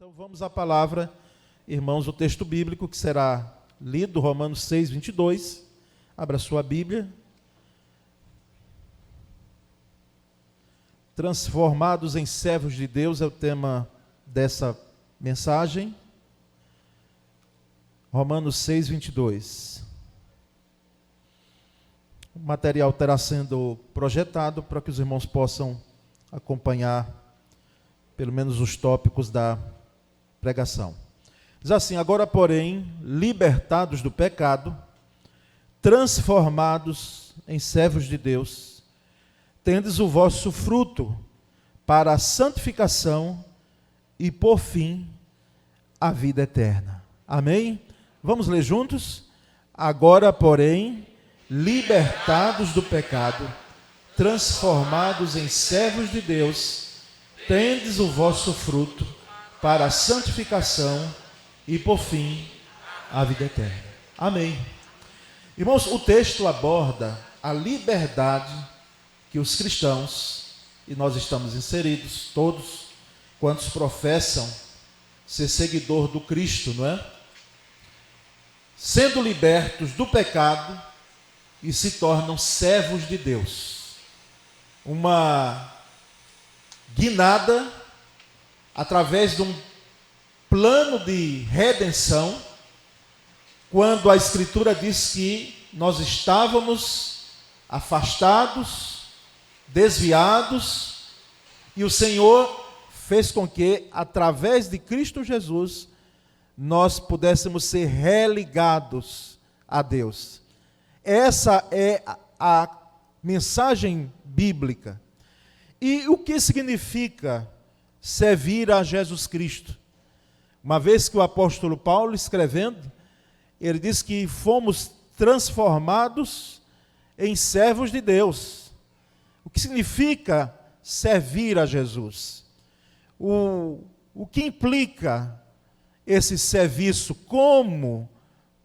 Então vamos à palavra, irmãos, o texto bíblico que será lido, Romanos 6, 22. Abra sua Bíblia. Transformados em servos de Deus é o tema dessa mensagem. Romanos 6, 22. O material terá sendo projetado para que os irmãos possam acompanhar pelo menos os tópicos da pregação. Diz assim: agora, porém, libertados do pecado, transformados em servos de Deus, tendes o vosso fruto para a santificação e, por fim, a vida eterna. Amém? Vamos ler juntos? Agora, porém, libertados do pecado, transformados em servos de Deus, tendes o vosso fruto para a santificação e, por fim, a vida eterna. Amém. Irmãos, o texto aborda a liberdade que os cristãos, e nós estamos inseridos, todos, quantos professam ser seguidor do Cristo, não é? Sendo libertos do pecado e se tornam servos de Deus. Uma guinada através de um plano de redenção, quando a Escritura diz que nós estávamos afastados, desviados, e o Senhor fez com que, através de Cristo Jesus, nós pudéssemos ser religados a Deus. Essa é a mensagem bíblica. E o que significa servir a Jesus Cristo? Uma vez que o apóstolo Paulo, escrevendo, ele diz que fomos transformados em servos de Deus. O que significa servir a Jesus? O que implica esse serviço? Como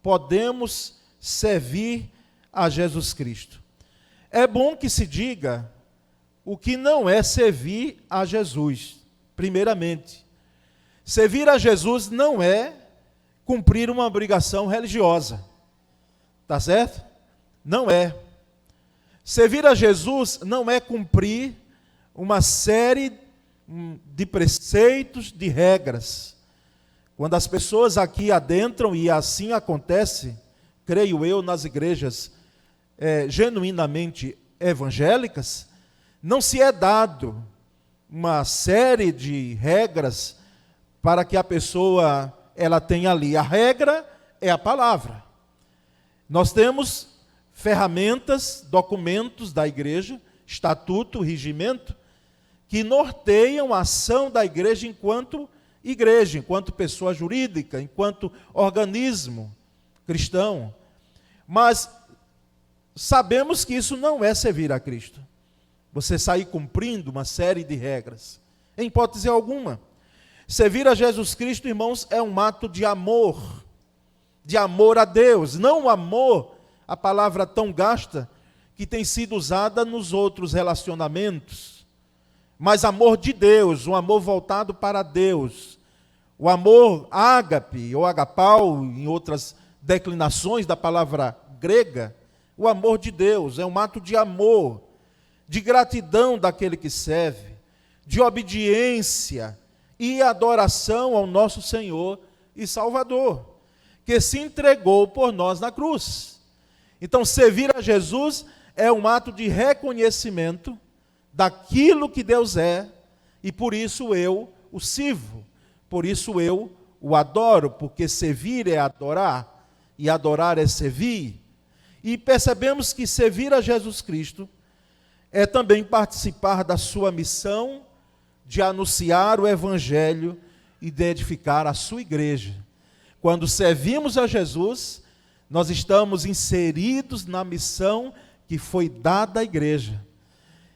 podemos servir a Jesus Cristo? É bom que se diga o que não é servir a Jesus. Primeiramente, servir a Jesus não é cumprir uma obrigação religiosa. Tá certo? Não é. Servir a Jesus não é cumprir uma série de preceitos, de regras. Quando as pessoas aqui adentram, e assim acontece, creio eu, nas igrejas genuinamente evangélicas, não se é dado uma série de regras para que a pessoa ela tenha ali. A regra é a palavra. Nós temos ferramentas, documentos da igreja, estatuto, regimento, que norteiam a ação da igreja, enquanto pessoa jurídica, enquanto organismo cristão. Mas sabemos que isso não é servir a Cristo. Você sair cumprindo uma série de regras, em hipótese alguma. Servir a Jesus Cristo, irmãos, é um ato de amor a Deus, não o amor, a palavra tão gasta, que tem sido usada nos outros relacionamentos, mas amor de Deus, um amor voltado para Deus, o amor ágape, ou agapau, em outras declinações da palavra grega, o amor de Deus, é um ato de amor, de gratidão daquele que serve, de obediência e adoração ao nosso Senhor e Salvador, que se entregou por nós na cruz. Então, servir a Jesus é um ato de reconhecimento daquilo que Deus é, e por isso eu o sirvo, por isso eu o adoro, porque servir é adorar, e adorar é servir. E percebemos que servir a Jesus Cristo é também participar da sua missão de anunciar o Evangelho e de edificar a sua igreja. Quando servimos a Jesus, nós estamos inseridos na missão que foi dada à igreja.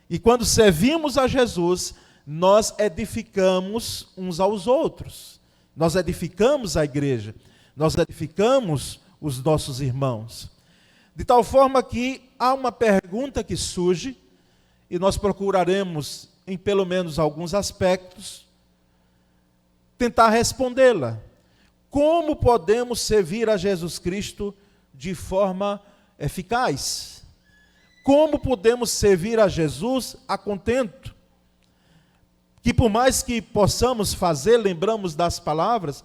E quando servimos a Jesus, nós edificamos uns aos outros. Nós edificamos a igreja. Nós edificamos os nossos irmãos. De tal forma que há uma pergunta que surge, e nós procuraremos, em pelo menos alguns aspectos, tentar respondê-la. Como podemos servir a Jesus Cristo de forma eficaz? Como podemos servir a Jesus a contento? Que por mais que possamos fazer, lembramos das palavras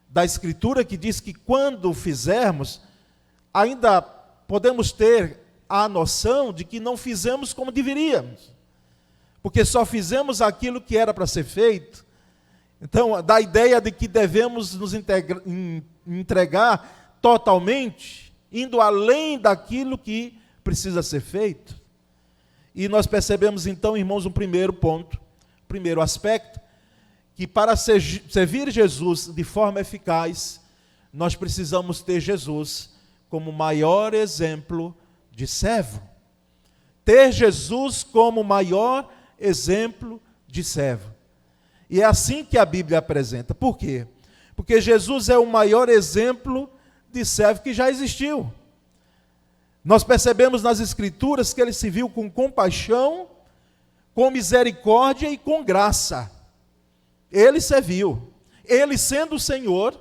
da Escritura que diz que quando fizermos, ainda podemos ter a noção de que não fizemos como deveríamos, porque só fizemos aquilo que era para ser feito. Então, dá a ideia de que devemos nos entregar totalmente, indo além daquilo que precisa ser feito. E nós percebemos então, irmãos, um primeiro ponto, primeiro aspecto, que para servir Jesus de forma eficaz, nós precisamos ter Jesus como maior exemplo de servo. Ter Jesus como maior exemplo de servo. E é assim que a Bíblia apresenta. Por quê? Porque Jesus é o maior exemplo de servo que já existiu. Nós percebemos nas Escrituras que ele se viu com compaixão, com misericórdia e com graça. Ele serviu. Ele sendo o Senhor,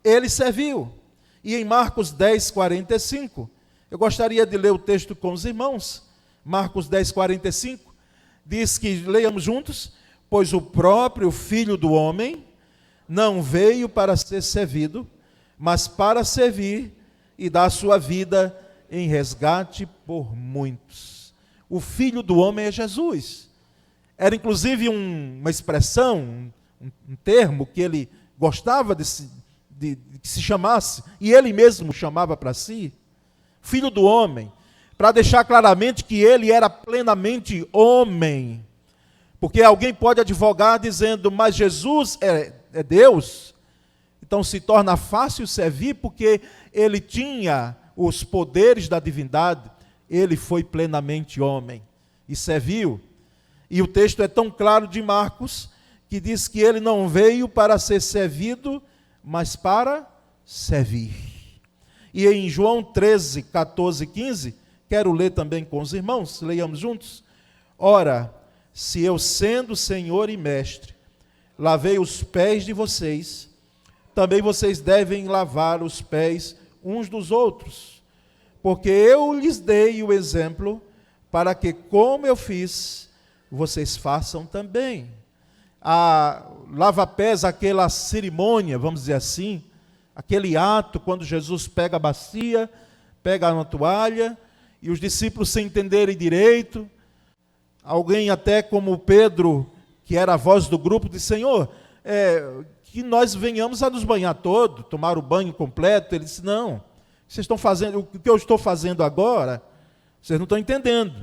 ele serviu. E em Marcos 10, 45, eu gostaria de ler o texto com os irmãos. Marcos 10, 45, diz que, leiamos juntos: pois o próprio Filho do Homem não veio para ser servido, mas para servir e dar sua vida em resgate por muitos. O Filho do Homem é Jesus. Era inclusive uma expressão, um termo que ele gostava de que se chamasse, e ele mesmo chamava para si, Filho do Homem, para deixar claramente que ele era plenamente homem. Porque alguém pode advogar dizendo, mas Jesus é Deus, então se torna fácil servir porque ele tinha os poderes da divindade, ele foi plenamente homem e serviu. E o texto é tão claro de Marcos, que diz que ele não veio para ser servido, mas para servir. E em João 13, 14 e 15, quero ler também com os irmãos, leiamos juntos. Ora, se eu, sendo Senhor e Mestre, lavei os pés de vocês, também vocês devem lavar os pés uns dos outros, porque eu lhes dei o exemplo, para que, como eu fiz, vocês façam também. A lava-pés, aquela cerimônia, vamos dizer assim, aquele ato, quando Jesus pega a bacia, pega uma toalha, e os discípulos, sem entenderem direito, alguém até como Pedro, que era a voz do grupo, disse, Senhor, que nós venhamos a nos banhar todo, tomar o banho completo. Ele disse, não, vocês estão fazendo, o que eu estou fazendo agora, vocês não estão entendendo,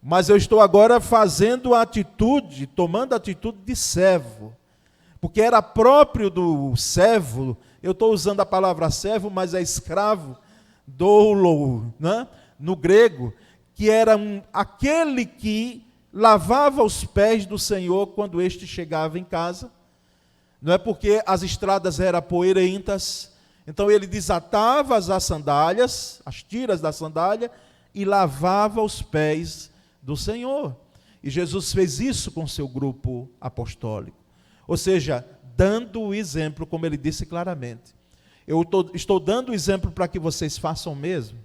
mas eu estou agora fazendo a atitude, tomando a atitude de servo, porque era próprio do servo, eu estou usando a palavra servo, mas é escravo, doulo, né? No grego, que era aquele que lavava os pés do Senhor quando este chegava em casa. Não é porque as estradas eram poeirentas, então ele desatava as sandálias, as tiras da sandália, e lavava os pés do Senhor. E Jesus fez isso com seu grupo apostólico. Ou seja, dando o exemplo, como ele disse claramente. Eu estou dando o exemplo para que vocês façam o mesmo.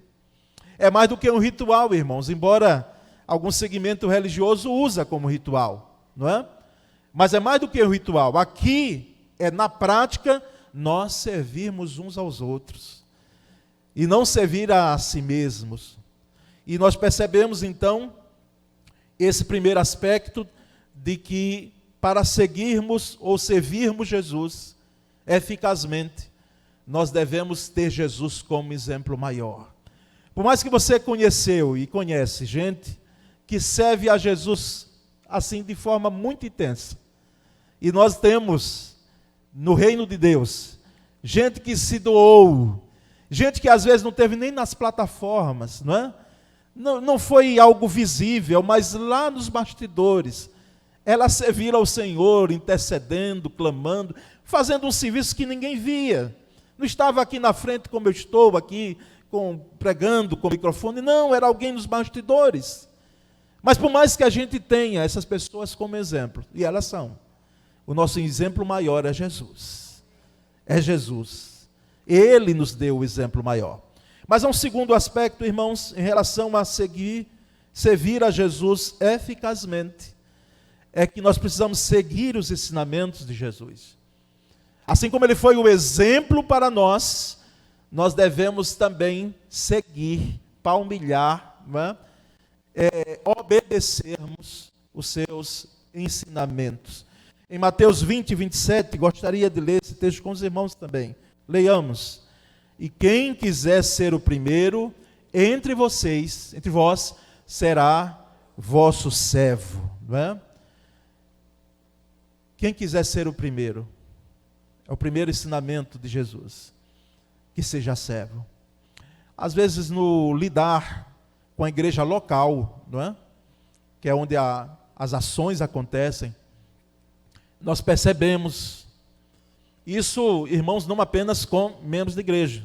É mais do que um ritual, irmãos, embora algum segmento religioso usa como ritual, não é? Mas é mais do que um ritual. Aqui é, na prática, nós servirmos uns aos outros. E não servir a si mesmos. E nós percebemos, então, esse primeiro aspecto de que para seguirmos ou servirmos Jesus eficazmente, nós devemos ter Jesus como exemplo maior. Por mais que você conheceu e conhece gente que serve a Jesus assim de forma muito intensa, e nós temos no reino de Deus gente que se doou, gente que às vezes não teve nem nas plataformas, não é? Não foi algo visível, mas lá nos bastidores, ela serviram ao Senhor, intercedendo, clamando, fazendo um serviço que ninguém via. Não estava aqui na frente como eu estou aqui, pregando com o microfone, não, era alguém nos bastidores. Mas por mais que a gente tenha essas pessoas como exemplo, e elas são, O nosso exemplo maior é Jesus. É Jesus. Ele nos deu o exemplo maior. Mas há um segundo aspecto, irmãos, em relação a servir a Jesus eficazmente. É que nós precisamos seguir os ensinamentos de Jesus. Assim como ele foi o exemplo para nós, nós devemos também seguir, palmilhar, obedecermos os seus ensinamentos. Em Mateus 20, 27, gostaria de ler esse texto com os irmãos também. Leiamos. E quem quiser ser o primeiro entre vós, será vosso servo. Não é? Quem quiser ser o primeiro, é o primeiro ensinamento de Jesus, que seja servo. Às vezes no lidar com a igreja local, não é? Que é onde as ações acontecem, nós percebemos isso, irmãos, não apenas com membros da igreja,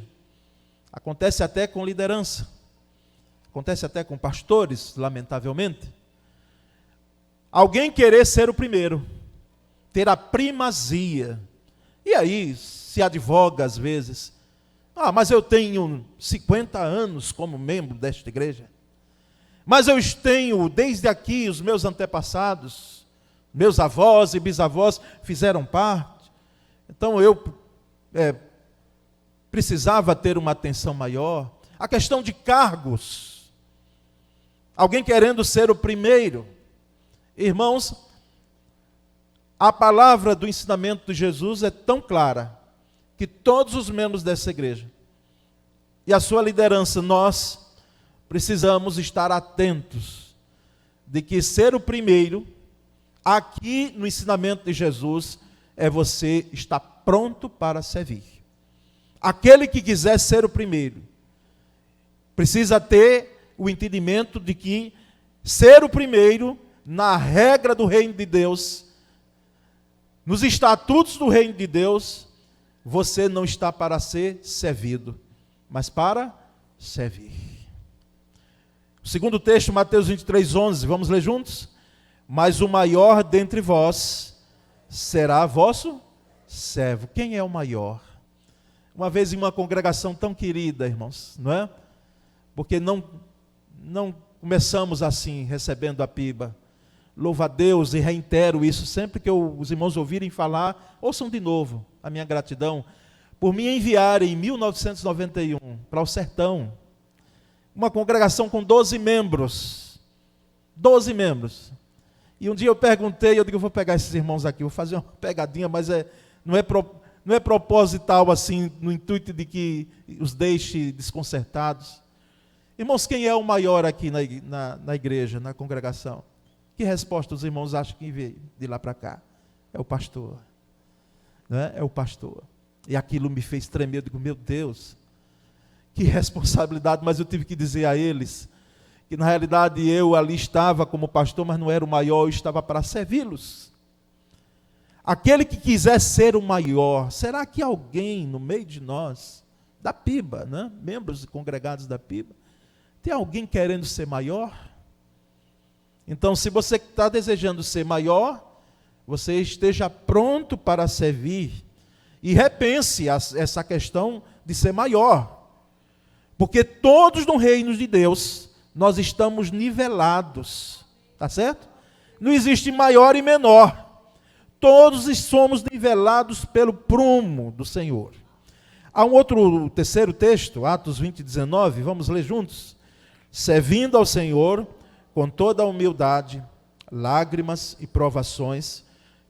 acontece até com liderança, acontece até com pastores, lamentavelmente. Alguém querer ser o primeiro, ter a primazia, e aí se advoga às vezes, mas eu tenho 50 anos como membro desta igreja, mas eu tenho desde aqui os meus antepassados, meus avós e bisavós fizeram parte, então eu precisava ter uma atenção maior. A questão de cargos, alguém querendo ser o primeiro. Irmãos, a palavra do ensinamento de Jesus é tão clara, que todos os membros dessa igreja, e a sua liderança, nós precisamos estar atentos, de que ser o primeiro, aqui no ensinamento de Jesus, é você estar pronto para servir. Aquele que quiser ser o primeiro, precisa ter o entendimento de que ser o primeiro, na regra do reino de Deus, nos estatutos do reino de Deus, você não está para ser servido, mas para servir. O segundo texto, Mateus 23, 11, vamos ler juntos? Mas o maior dentre vós será vosso servo. Quem é o maior? Uma vez em uma congregação tão querida, irmãos, não é? Porque não começamos assim, recebendo a piba. Louvo a Deus e reitero isso, sempre que os irmãos ouvirem falar, ouçam de novo a minha gratidão, por me enviarem em 1991 para o sertão, uma congregação com 12 membros, 12 membros, e um dia eu perguntei, eu digo, eu vou pegar esses irmãos aqui, vou fazer uma pegadinha, mas não é proposital assim, no intuito de que os deixe desconcertados. Irmãos, quem é o maior aqui na igreja, na congregação? Que resposta os irmãos acham que veio de lá para cá? É o pastor. Né? É o pastor. E aquilo me fez tremer, eu digo, meu Deus, que responsabilidade, mas eu tive que dizer a eles, que na realidade eu ali estava como pastor, mas não era o maior, eu estava para servi-los. Aquele que quiser ser o maior, será que alguém no meio de nós, da PIBA, né? Membros congregados da PIBA, tem alguém querendo ser maior? Então, se você está desejando ser maior, você esteja pronto para servir e repense essa questão de ser maior. Porque todos no reino de Deus, nós estamos nivelados, tá certo? Não existe maior e menor. Todos somos nivelados pelo prumo do Senhor. Há um terceiro texto, Atos 20, 19, vamos ler juntos? Servindo ao Senhor com toda a humildade, lágrimas e provações,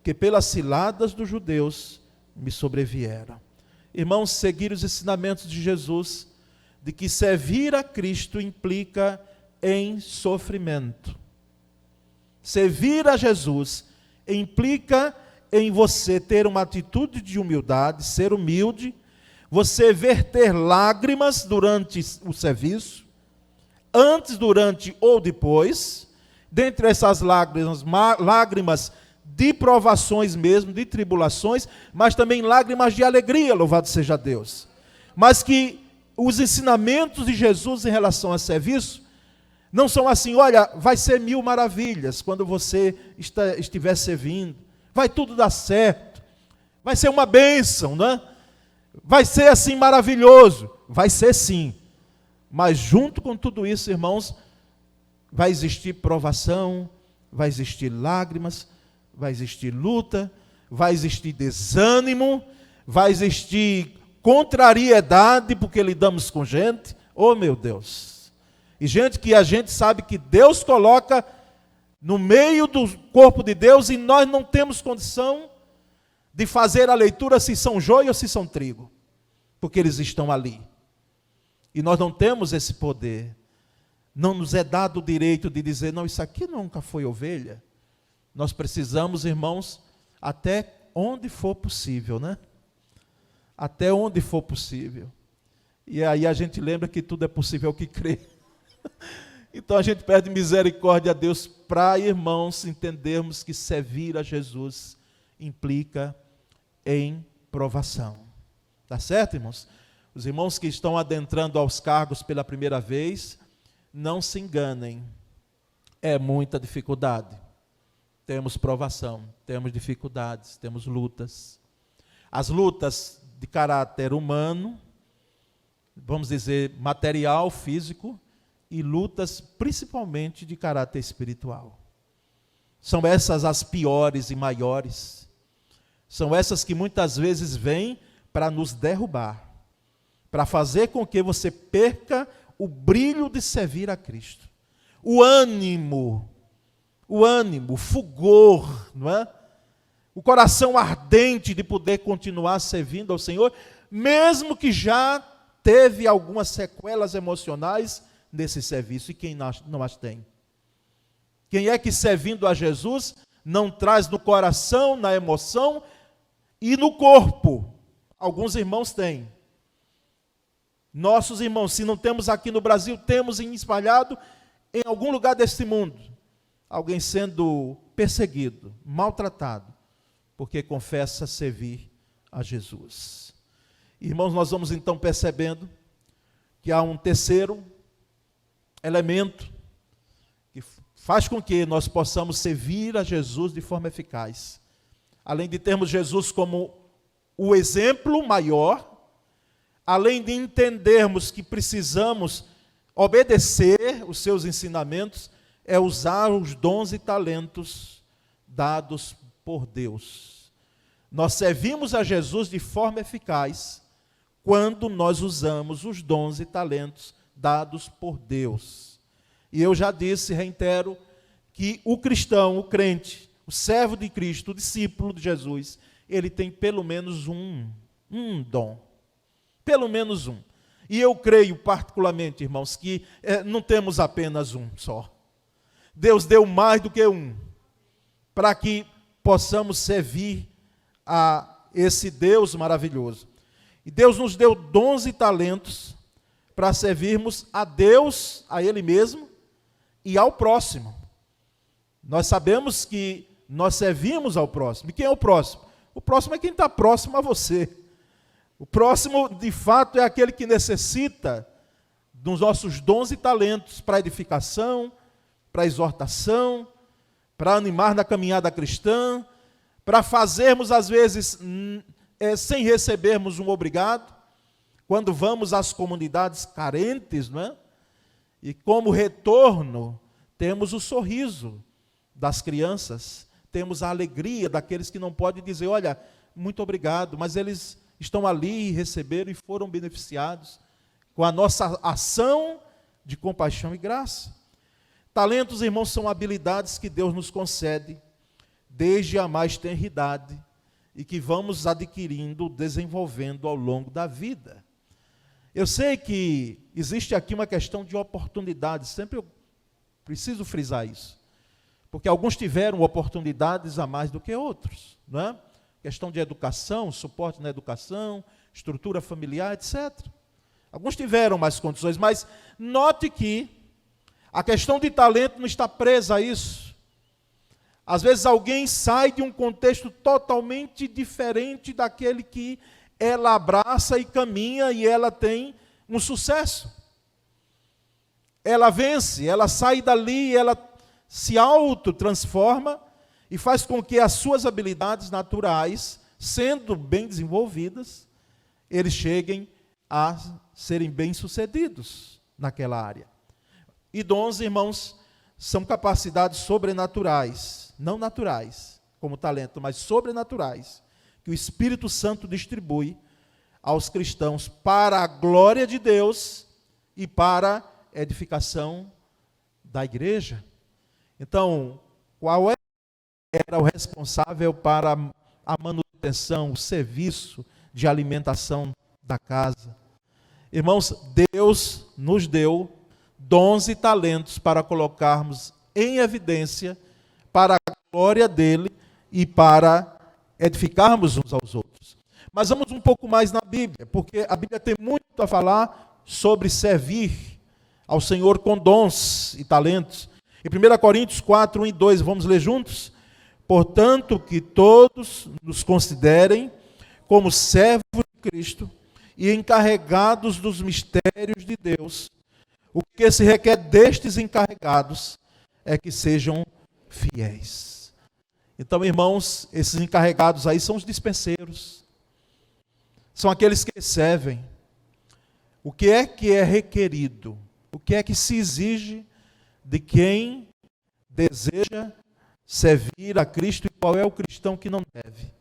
que pelas ciladas dos judeus me sobrevieram. Irmãos, seguir os ensinamentos de Jesus, de que servir a Cristo implica em sofrimento. Servir a Jesus implica em você ter uma atitude de humildade, ser humilde, você verter lágrimas durante o serviço, antes, durante ou depois, dentre essas lágrimas de provações mesmo, de tribulações, mas também lágrimas de alegria, louvado seja Deus. Mas que os ensinamentos de Jesus em relação a serviço, não são assim, olha, vai ser 1000 maravilhas quando você estiver servindo, vai tudo dar certo, vai ser uma bênção, né? Vai ser assim maravilhoso. Vai ser sim, mas junto com tudo isso, irmãos, vai existir provação, vai existir lágrimas, vai existir luta, vai existir desânimo, vai existir contrariedade, porque lidamos com gente, oh meu Deus, e gente que a gente sabe que Deus coloca no meio do corpo de Deus, e nós não temos condição de fazer a leitura se são joio ou se são trigo, porque eles estão ali, e nós não temos esse poder, não nos é dado o direito de dizer, não, isso aqui nunca foi ovelha. Nós precisamos, irmãos, até onde for possível, né? Até onde for possível. E aí a gente lembra que tudo é possível ao que crê. Então a gente pede misericórdia a Deus para, irmãos, entendermos que servir a Jesus implica em provação. Tá certo, irmãos? Os irmãos que estão adentrando aos cargos pela primeira vez, não se enganem. É muita dificuldade. Temos provação, temos dificuldades, temos lutas. As lutas de caráter humano, vamos dizer, material, físico, e lutas principalmente de caráter espiritual. São essas as piores e maiores. São essas que muitas vezes vêm para nos derrubar, para fazer com que você perca o brilho de servir a Cristo. O ânimo, o fulgor, não é? O coração ardente de poder continuar servindo ao Senhor, mesmo que já teve algumas sequelas emocionais nesse serviço. E quem não as tem? Quem é que servindo a Jesus não traz no coração, na emoção e no corpo? Alguns irmãos têm. Nossos irmãos, se não temos aqui no Brasil, temos espalhado em algum lugar deste mundo. Alguém sendo perseguido, maltratado, porque confessa servir a Jesus. Irmãos, nós vamos então percebendo que há um terceiro elemento que faz com que nós possamos servir a Jesus de forma eficaz. Além de termos Jesus como o exemplo maior, além de entendermos que precisamos obedecer os seus ensinamentos, é usar os dons e talentos dados por Deus. Nós servimos a Jesus de forma eficaz quando nós usamos os dons e talentos dados por Deus. E eu já disse, reitero, que o cristão, o crente, o servo de Cristo, o discípulo de Jesus, ele tem pelo menos um dom. Pelo menos um. E eu creio particularmente, irmãos, que não temos apenas um só. Deus deu mais do que um, para que possamos servir a esse Deus maravilhoso. E Deus nos deu dons e talentos para servirmos a Deus, a Ele mesmo e ao próximo. Nós sabemos que nós servimos ao próximo. E quem é o próximo? O próximo é quem está próximo a você. O próximo, de fato, é aquele que necessita dos nossos dons e talentos para edificação, para exortação, para animar na caminhada cristã, para fazermos, às vezes, sem recebermos um obrigado, quando vamos às comunidades carentes, não é? E como retorno, temos o sorriso das crianças, temos a alegria daqueles que não podem dizer, olha, muito obrigado, mas eles estão ali e receberam e foram beneficiados com a nossa ação de compaixão e graça. Talentos, irmãos, são habilidades que Deus nos concede desde a mais tenra idade e que vamos adquirindo, desenvolvendo ao longo da vida. Eu sei que existe aqui uma questão de oportunidades, sempre eu preciso frisar isso, porque alguns tiveram oportunidades a mais do que outros, não é? Questão de educação, suporte na educação, estrutura familiar, etc. Alguns tiveram mais condições, mas note que a questão de talento não está presa a isso. Às vezes alguém sai de um contexto totalmente diferente daquele que ela abraça e caminha e ela tem um sucesso. Ela vence, ela sai dali, ela se autotransforma e faz com que as suas habilidades naturais, sendo bem desenvolvidas, eles cheguem a serem bem-sucedidos naquela área. E dons, irmãos, são capacidades sobrenaturais, não naturais, como talento, mas sobrenaturais, que o Espírito Santo distribui aos cristãos para a glória de Deus e para a edificação da igreja. Então, qual era o responsável para a manutenção, o serviço de alimentação da casa? Irmãos, Deus nos deu dons e talentos para colocarmos em evidência para a glória dele e para edificarmos uns aos outros. Mas vamos um pouco mais na Bíblia, porque a Bíblia tem muito a falar sobre servir ao Senhor com dons e talentos. Em 1 Coríntios 4, 1 e 2, vamos ler juntos? Portanto, que todos nos considerem como servos de Cristo e encarregados dos mistérios de Deus. O que se requer destes encarregados é que sejam fiéis. Então, irmãos, esses encarregados aí são os dispenseiros. São aqueles que servem. O que é requerido? O que é que se exige de quem deseja servir a Cristo e qual é o cristão que não deve?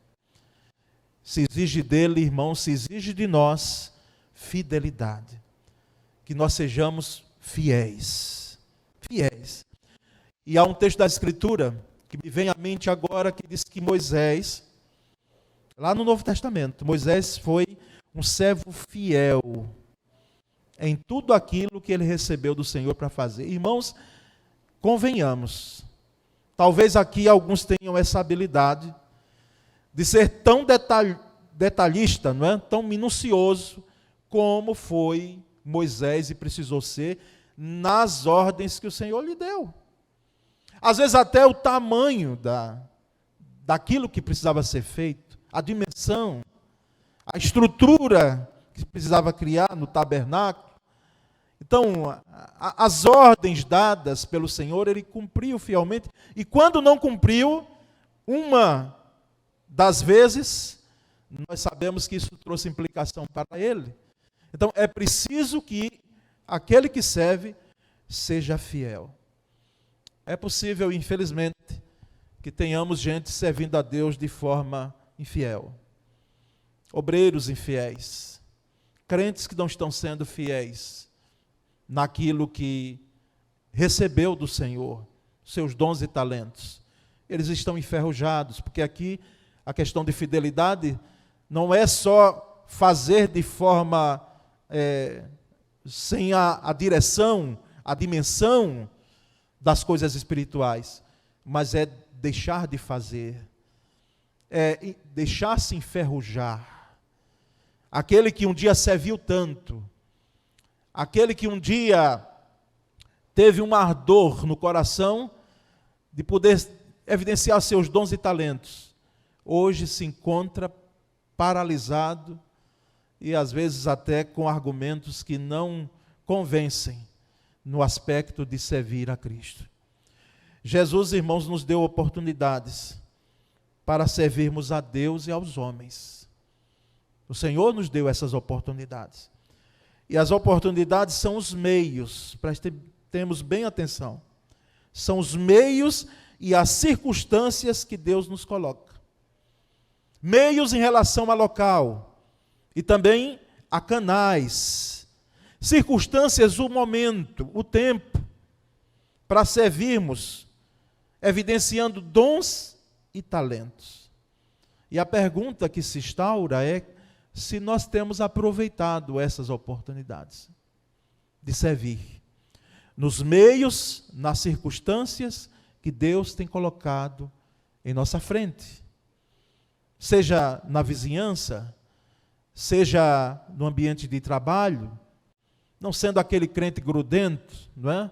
Se exige dele, irmão, se exige de nós fidelidade. Que nós sejamos fiéis. Fiéis. E há um texto da Escritura que me vem à mente agora que diz que Moisés, lá no Novo Testamento, Moisés foi um servo fiel em tudo aquilo que ele recebeu do Senhor para fazer. Irmãos, convenhamos, talvez aqui alguns tenham essa habilidade de ser tão detalhista, não é? Tão minucioso como foi Moisés e precisou ser nas ordens que o Senhor lhe deu. Às vezes até o tamanho daquilo que precisava ser feito, a dimensão, a estrutura que precisava criar no tabernáculo. Então, as ordens dadas pelo Senhor, ele cumpriu fielmente. E quando não cumpriu, uma das vezes, nós sabemos que isso trouxe implicação para ele. Então, é preciso que aquele que serve seja fiel. É possível, infelizmente, que tenhamos gente servindo a Deus de forma infiel. Obreiros infiéis. Crentes que não estão sendo fiéis naquilo que recebeu do Senhor, seus dons e talentos. Eles estão enferrujados, porque aqui a questão de fidelidade não é só fazer de forma sem a direção, a dimensão das coisas espirituais, mas é deixar de fazer, é deixar-se enferrujar. Aquele que um dia serviu tanto, aquele que um dia teve um ardor no coração de poder evidenciar seus dons e talentos, hoje se encontra paralisado e às vezes até com argumentos que não convencem no aspecto de servir a Cristo. Jesus, irmãos, nos deu oportunidades para servirmos a Deus e aos homens. O Senhor nos deu essas oportunidades. E as oportunidades são os meios, prestemos bem atenção, são os meios e as circunstâncias que Deus nos coloca. Meios em relação a local e também a canais, circunstâncias, o momento, o tempo, para servirmos, evidenciando dons e talentos. E a pergunta que se instaura é se nós temos aproveitado essas oportunidades de servir, nos meios, nas circunstâncias que Deus tem colocado em nossa frente, seja na vizinhança, seja no ambiente de trabalho, não sendo aquele crente grudento, não é?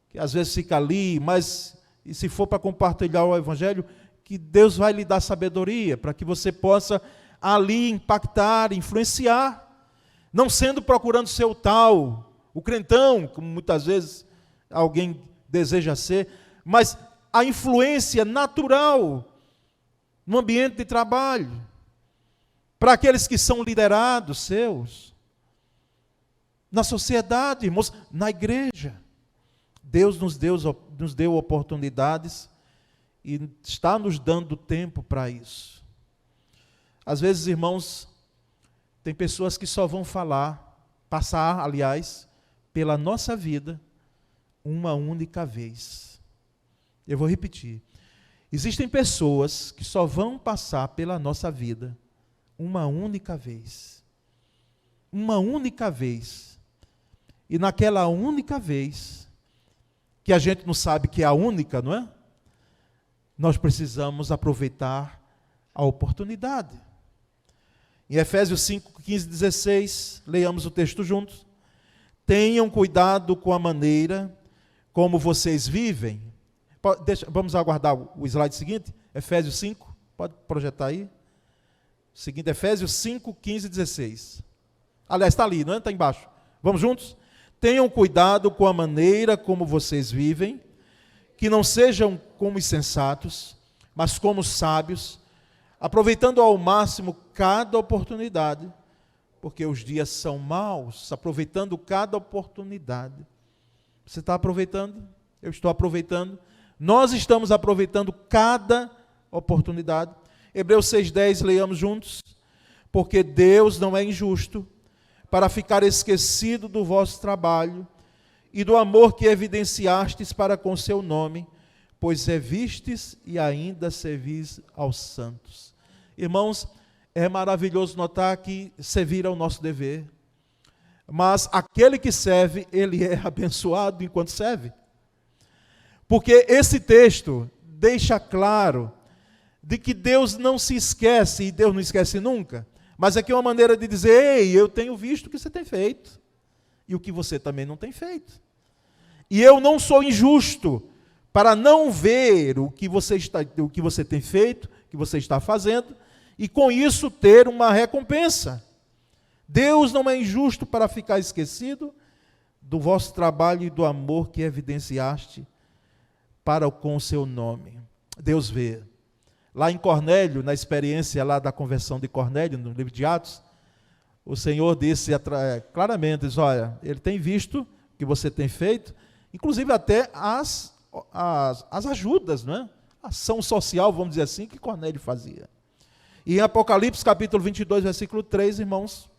Que às vezes fica ali, mas e se for para compartilhar o Evangelho, que Deus vai lhe dar sabedoria, para que você possa ali impactar, influenciar, não sendo procurando ser o tal, o crentão, como muitas vezes alguém deseja ser, mas a influência natural no ambiente de trabalho, para aqueles que são liderados seus, na sociedade, irmãos, na igreja. Deus nos deu oportunidades e está nos dando tempo para isso. Às vezes, irmãos, tem pessoas que só vão passar, aliás, pela nossa vida uma única vez. Eu vou repetir. Existem pessoas que só vão passar pela nossa vida uma única vez. Uma única vez. E naquela única vez, que a gente não sabe que é a única, não é? Nós precisamos aproveitar a oportunidade. Em Efésios 5, 15, 16, leiamos o texto juntos. Tenham cuidado com a maneira como vocês vivem. Vamos aguardar o slide seguinte, Efésios 5, pode projetar aí. Seguinte, Efésios 5, 15 e 16. Aliás, está ali, não é? Está embaixo. Vamos juntos? Tenham cuidado com a maneira como vocês vivem, que não sejam como insensatos, mas como sábios, aproveitando ao máximo cada oportunidade, porque os dias são maus, aproveitando cada oportunidade. Você está aproveitando? Eu estou aproveitando. Nós estamos aproveitando cada oportunidade. Hebreus 6,10, leiamos juntos. Porque Deus não é injusto para ficar esquecido do vosso trabalho e do amor que evidenciastes para com seu nome, pois servistes e ainda servis aos santos. Irmãos, é maravilhoso notar que servir é o nosso dever, mas aquele que serve, ele é abençoado enquanto serve. Porque esse texto deixa claro de que Deus não se esquece, e Deus não esquece nunca, mas aqui é uma maneira de dizer, ei, eu tenho visto o que você tem feito, e o que você também não tem feito. E eu não sou injusto para não ver o que você tem feito, o que você está fazendo, e com isso ter uma recompensa. Deus não é injusto para ficar esquecido do vosso trabalho e do amor que evidenciaste para com o seu nome. Deus vê. Lá em Cornélio, na experiência lá da conversão de Cornélio, no livro de Atos, o Senhor disse claramente, diz, olha, ele tem visto o que você tem feito, inclusive até as ajudas, não é? A ação social, vamos dizer assim, que Cornélio fazia. E em Apocalipse, capítulo 22, versículo 3, irmãos,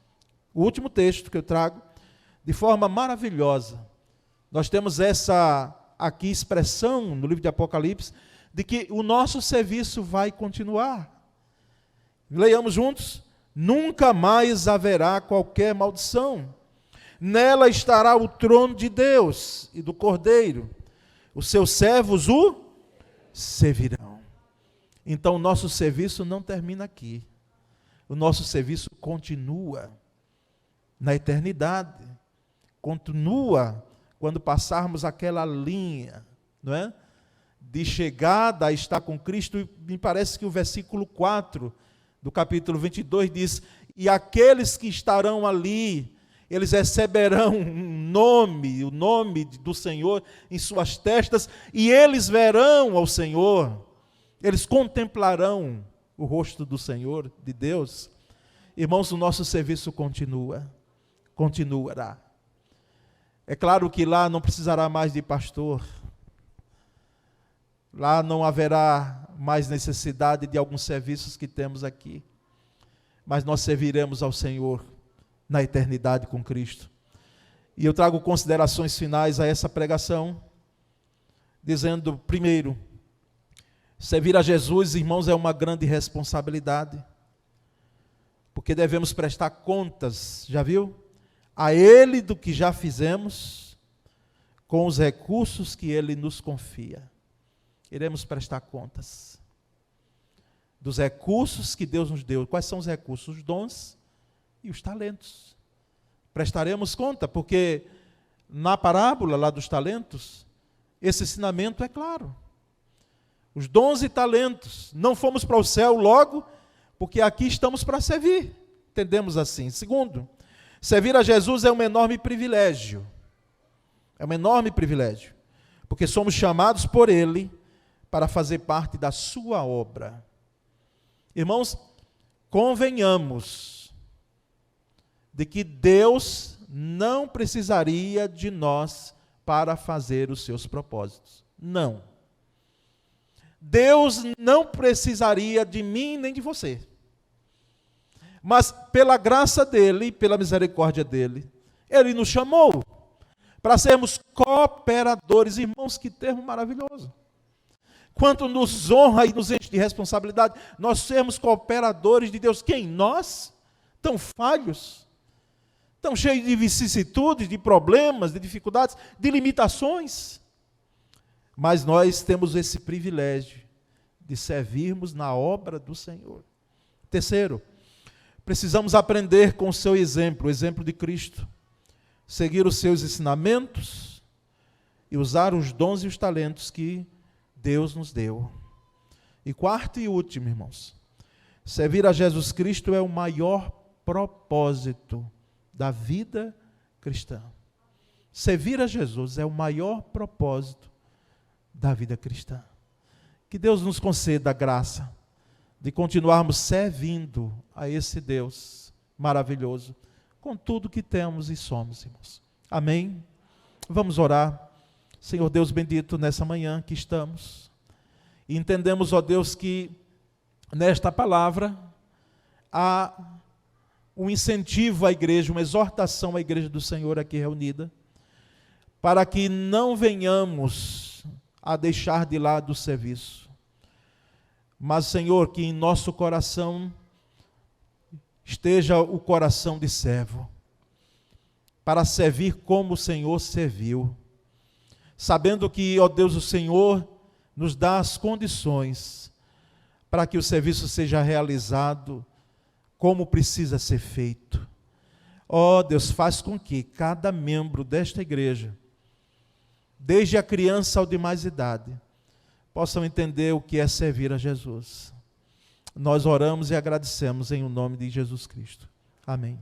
o último texto que eu trago, de forma maravilhosa, nós temos essa aqui expressão no livro de Apocalipse, de que o nosso serviço vai continuar. Leiamos juntos. Nunca mais haverá qualquer maldição. Nela estará o trono de Deus e do Cordeiro. Os seus servos o servirão. Então, o nosso serviço não termina aqui. O nosso serviço continua na eternidade. Continua quando passarmos aquela linha, não é? De chegada a estar com Cristo, e me parece que o versículo 4 do capítulo 22 diz, e aqueles que estarão ali, eles receberão o nome do Senhor em suas testas, e eles verão ao Senhor, eles contemplarão o rosto do Senhor, de Deus. Irmãos, o nosso serviço continuará. É claro que lá não precisará mais de pastor, lá não haverá mais necessidade de alguns serviços que temos aqui. Mas nós serviremos ao Senhor na eternidade com Cristo. E eu trago considerações finais a essa pregação, dizendo, primeiro, servir a Jesus, irmãos, é uma grande responsabilidade, porque devemos prestar contas, já viu? A Ele do que já fizemos, com os recursos que Ele nos confia. Iremos prestar contas dos recursos que Deus nos deu. Quais são os recursos? Os dons e os talentos. Prestaremos conta, porque na parábola lá dos talentos, esse ensinamento é claro. Os dons e talentos. Não fomos para o céu logo, porque aqui estamos para servir. Entendemos assim. Segundo, servir a Jesus é um enorme privilégio. É um enorme privilégio. Porque somos chamados por Ele para fazer parte da sua obra. Irmãos, convenhamos de que Deus não precisaria de nós para fazer os seus propósitos. Não. Deus não precisaria de mim nem de você. Mas pela graça dele e pela misericórdia dele, ele nos chamou para sermos cooperadores. Irmãos, que termo maravilhoso. Quanto nos honra e nos enche de responsabilidade, nós sermos cooperadores de Deus. Quem? Nós? Tão falhos, tão cheios de vicissitudes, de problemas, de dificuldades, de limitações. Mas nós temos esse privilégio de servirmos na obra do Senhor. Terceiro, precisamos aprender com o seu exemplo, o exemplo de Cristo, seguir os seus ensinamentos e usar os dons e os talentos que Deus nos deu. E quarto e último, irmãos, servir a Jesus Cristo é o maior propósito da vida cristã. Servir a Jesus é o maior propósito da vida cristã. Que Deus nos conceda a graça de continuarmos servindo a esse Deus maravilhoso, com tudo que temos e somos, irmãos. Amém? Vamos orar. Senhor Deus bendito, nessa manhã que estamos, e entendemos, ó Deus, que nesta palavra há um incentivo à igreja, uma exortação à igreja do Senhor aqui reunida, para que não venhamos a deixar de lado o serviço. Mas, Senhor, que em nosso coração esteja o coração de servo, para servir como o Senhor serviu, sabendo que, ó Deus, o Senhor nos dá as condições para que o serviço seja realizado como precisa ser feito. Ó Deus, faz com que cada membro desta igreja, desde a criança ao de mais idade, possam entender o que é servir a Jesus. Nós oramos e agradecemos em o nome de Jesus Cristo. Amém.